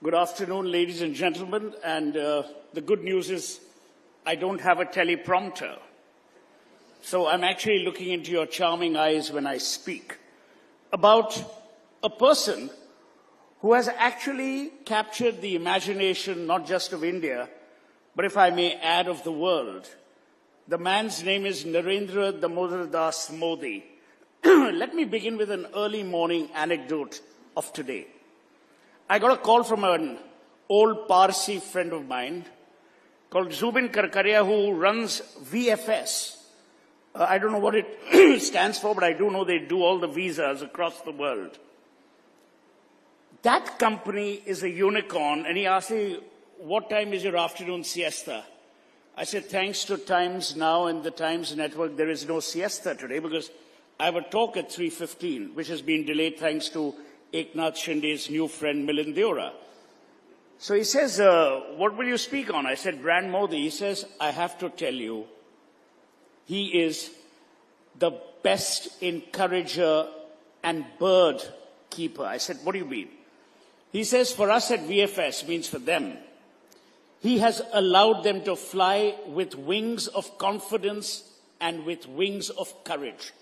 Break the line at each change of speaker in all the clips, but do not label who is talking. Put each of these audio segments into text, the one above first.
Good afternoon, ladies and gentlemen. And the good news is I don't have a teleprompter. So I'm actually looking into your charming eyes when I speak about a person who has actually captured the imagination not just of India, but if I may add, of the world. The man's name is Narendra Damodar Das Modi. Let me begin with an early morning anecdote of today. I got a call from an old Parsi friend of mine called Zubin Karkaria, who runs VFS. I don't know what it stands for, but I do know they do all the visas across the world. That company is a unicorn, and he asked me, what time is your afternoon siesta? I said, thanks to Times Now and the Times Network, there is no siesta today because I have a talk at 3:15, which has been delayed thanks to Eknath Shinde's new friend, Milind Deora. So he says, what will you speak on? I said, Brand Modi. He says, I have to tell you, he is the best encourager and bird keeper. I said, what do you mean? He says, for us at VFS, means for them, he has allowed them to fly with wings of confidence and with wings of courage.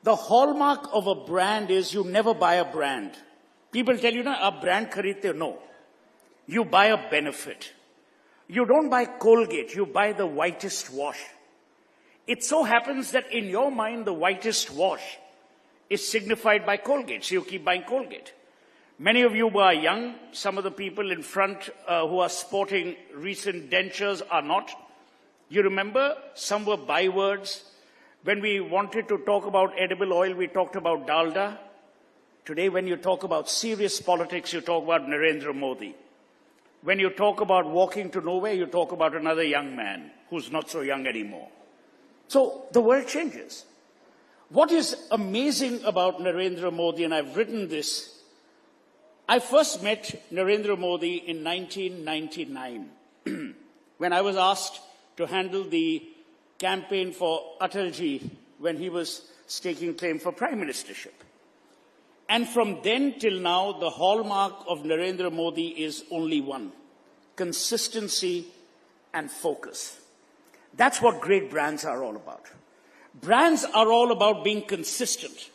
The hallmark of a brand is you never buy a brand. People tell you, no, a brand khareedte. No. You buy a benefit. You don't buy Colgate, you buy the whitest wash. It so happens that in your mind, the whitest wash is signified by Colgate, so you keep buying Colgate. Many of you who are young, some of the people in front who are sporting recent dentures are not. You remember, some were bywords. When we wanted to talk about edible oil, we talked about Dalda. Today, when you talk about serious politics, you talk about Narendra Modi. When you talk about walking to nowhere, you talk about another young man who's not so young anymore. So the world changes. What is amazing about Narendra Modi, and I've written this, I first met Narendra Modi in 1999 when I was asked to handle the campaign for Atalji when he was staking claim for prime ministership. And from then till now, the hallmark of Narendra Modi is only one: consistency and focus. That's what great brands are all about. Brands are all about being consistent.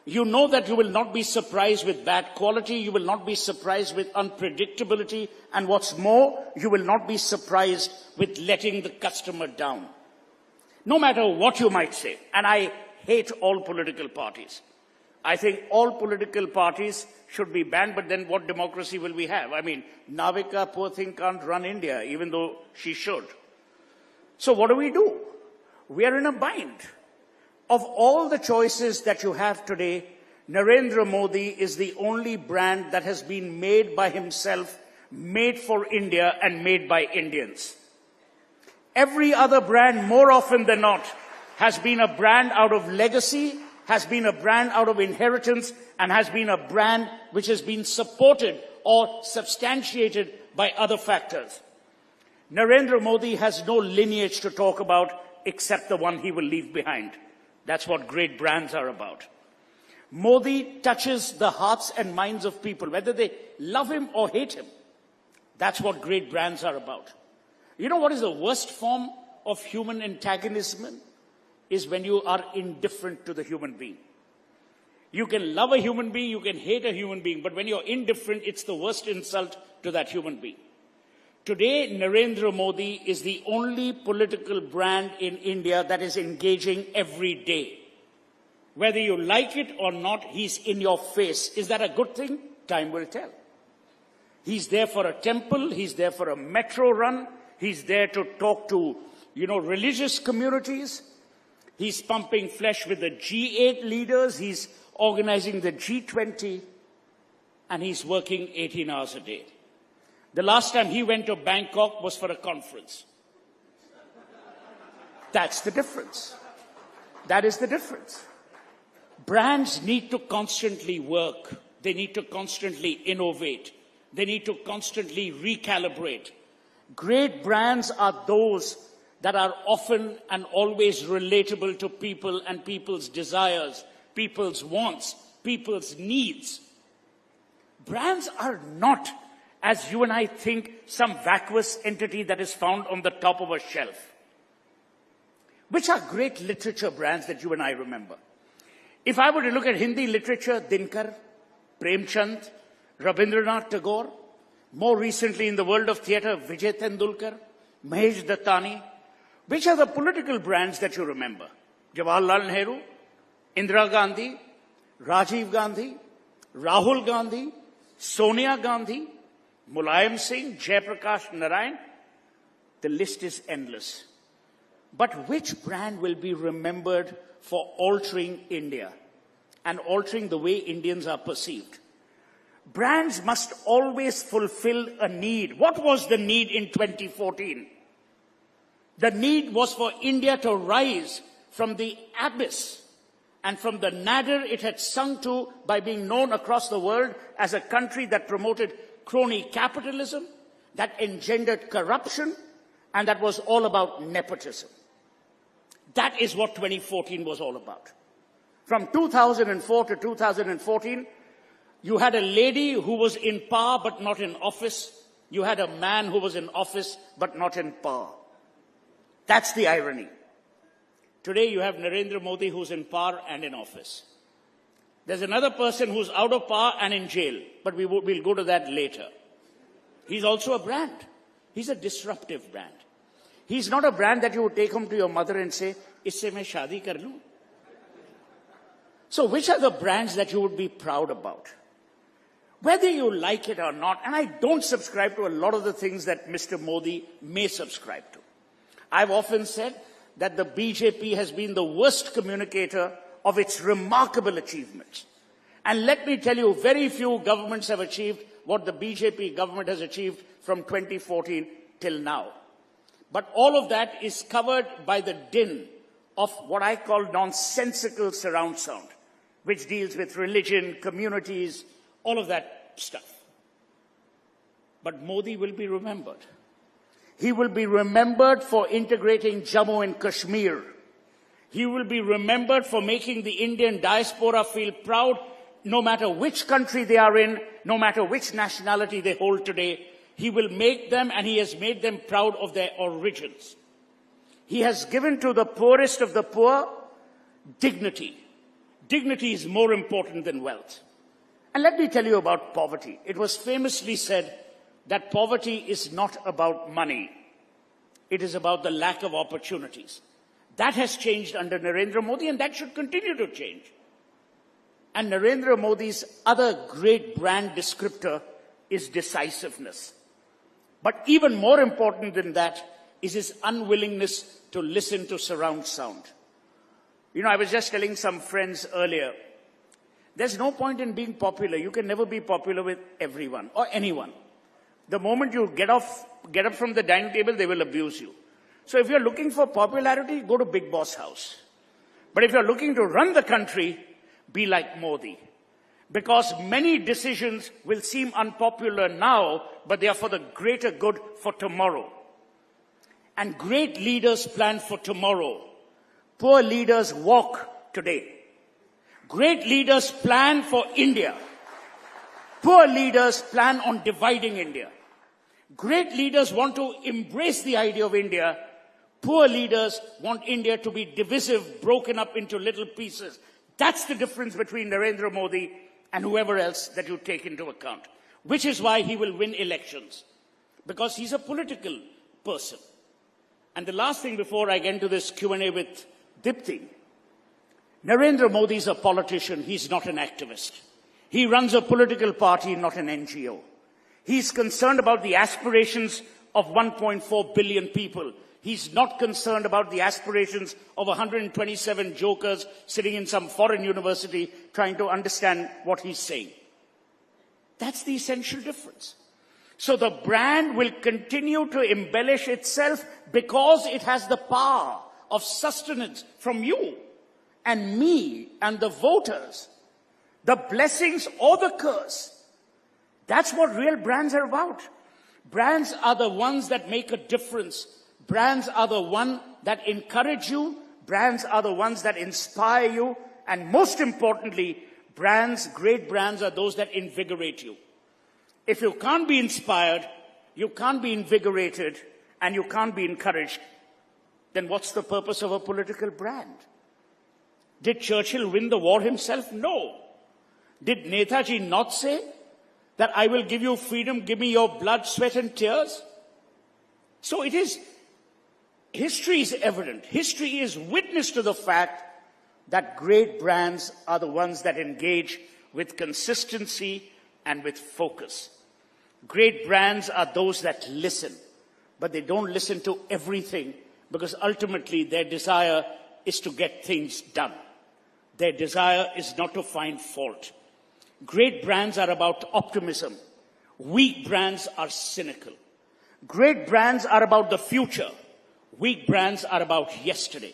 You know that you will not be surprised with bad quality, you will not be surprised with unpredictability, and what's more, you will not be surprised with letting the customer down. No matter what you might say, and I hate all political parties. I think all political parties should be banned, but then what democracy will we have? I mean, Navika, poor thing, can't run India, even though she should. So what do? We are in a bind. Of all the choices that you have today, Narendra Modi is the only brand that has been made by himself, made for India, and made by Indians. Every other brand, more often than not, has been a brand out of legacy, has been a brand out of inheritance, and has been a brand which has been supported or substantiated by other factors. Narendra Modi has no lineage to talk about except the one he will leave behind. That's what great brands are about. Modi touches the hearts and minds of people, whether they love him or hate him. That's what great brands are about. You know what is the worst form of human antagonism? Is when you are indifferent to the human being. You can love a human being, you can hate a human being, but when you're indifferent, it's the worst insult to that human being. Today, Narendra Modi is the only political brand in India that is engaging every day. Whether you like it or not, he's in your face. Is that a good thing? Time will tell. He's there for a temple, he's there for a metro run, he's there to talk to, religious communities. He's pumping flesh with the G8 leaders, he's organizing the G20, and he's working 18 hours a day. The last time he went to Bangkok was for a conference. That's the difference. That is the difference. Brands need to constantly work. They need to constantly innovate. They need to constantly recalibrate. Great brands are those that are often and always relatable to people and people's desires, people's wants, people's needs. Brands are not, as you and I think, some vacuous entity that is found on the top of a shelf. Which are great literature brands that you and I remember. If I were to look at Hindi literature, Dinkar, Premchand, Rabindranath Tagore, more recently in the world of theatre, Vijay Tendulkar, Mahesh Dattani, which are the political brands that you remember? Jawaharlal Nehru, Indira Gandhi, Rajiv Gandhi, Rahul Gandhi, Sonia Gandhi, Mulayam Singh, Jayaprakash Narayan. The list is endless. But which brand will be remembered for altering India and altering the way Indians are perceived? Brands must always fulfill a need. What was the need in 2014? The need was for India to rise from the abyss and from the nadir it had sunk to by being known across the world as a country that promoted crony capitalism, that engendered corruption, and that was all about nepotism. That is what 2014 was all about. From 2004 to 2014, you had a lady who was in power but not in office. You had a man who was in office but not in power. That's the irony. Today you have Narendra Modi who's in power and in office. There's another person who's out of power and in jail, but we'll go to that later. He's also a brand. He's a disruptive brand. He's not a brand that you would take home to your mother and say, "Isse main shaadi kar loon." So which are the brands that you would be proud about? Whether you like it or not, and I don't subscribe to a lot of the things that Mr. Modi may subscribe to. I've often said that the BJP has been the worst communicator of its remarkable achievements. And let me tell you, very few governments have achieved what the BJP government has achieved from 2014 till now. But all of that is covered by the din of what I call nonsensical surround sound, which deals with religion, communities, all of that stuff. But Modi will be remembered. He will be remembered for integrating Jammu and Kashmir. He will be remembered for making the Indian diaspora feel proud, no matter which country they are in, no matter which nationality they hold today. He will make them, and he has made them proud of their origins. He has given to the poorest of the poor dignity. Dignity is more important than wealth. And let me tell you about poverty. It was famously said that poverty is not about money. It is about the lack of opportunities. That has changed under Narendra Modi, and that should continue to change. And Narendra Modi's other great brand descriptor is decisiveness. But even more important than that is his unwillingness to listen to surround sound. You know, I was just telling some friends earlier, there's no point in being popular. You can never be popular with everyone or anyone. The moment you get up from the dining table, they will abuse you. So if you're looking for popularity, go to Big Boss house. But if you're looking to run the country, be like Modi. Because many decisions will seem unpopular now, but they are for the greater good for tomorrow. And great leaders plan for tomorrow. Poor leaders walk today. Great leaders plan for India. Poor leaders plan on dividing India. Great leaders want to embrace the idea of India. Poor leaders want India to be divisive, broken up into little pieces. That's the difference between Narendra Modi and whoever else that you take into account. Which is why he will win elections. Because he's a political person. And the last thing before I get into this Q&A with Dipti, Narendra Modi is a politician. He's not an activist. He runs a political party, not an NGO. He's concerned about the aspirations of 1.4 billion people. He's not concerned about the aspirations of 127 jokers sitting in some foreign university trying to understand what he's saying. That's the essential difference. So the brand will continue to embellish itself because it has the power of sustenance from you and me and the voters. The blessings or the curse. That's what real brands are about. Brands are the ones that make a difference. Brands are the ones that encourage you. Brands are the ones that inspire you. And most importantly, brands, great brands, are those that invigorate you. If you can't be inspired, you can't be invigorated, and you can't be encouraged, then what's the purpose of a political brand? Did Churchill win the war himself? No. Did Netaji not say that I will give you freedom, give me your blood, sweat and tears? So it is, history is evident. History is witness to the fact that great brands are the ones that engage with consistency and with focus. Great brands are those that listen, but they don't listen to everything because ultimately their desire is to get things done. Their desire is not to find fault. Great brands are about optimism. Weak brands are cynical. Great brands are about the future. Weak brands are about yesterday.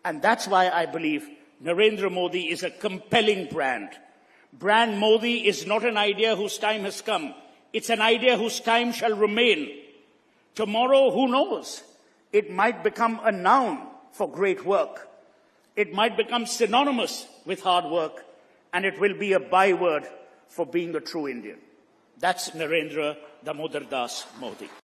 And that's why I believe Narendra Modi is a compelling brand. Brand Modi is not an idea whose time has come. It's an idea whose time shall remain. Tomorrow, who knows? It might become a noun for great work. It might become synonymous with hard work, and it will be a byword for being a true Indian. That's Narendra Damodar Das Modi.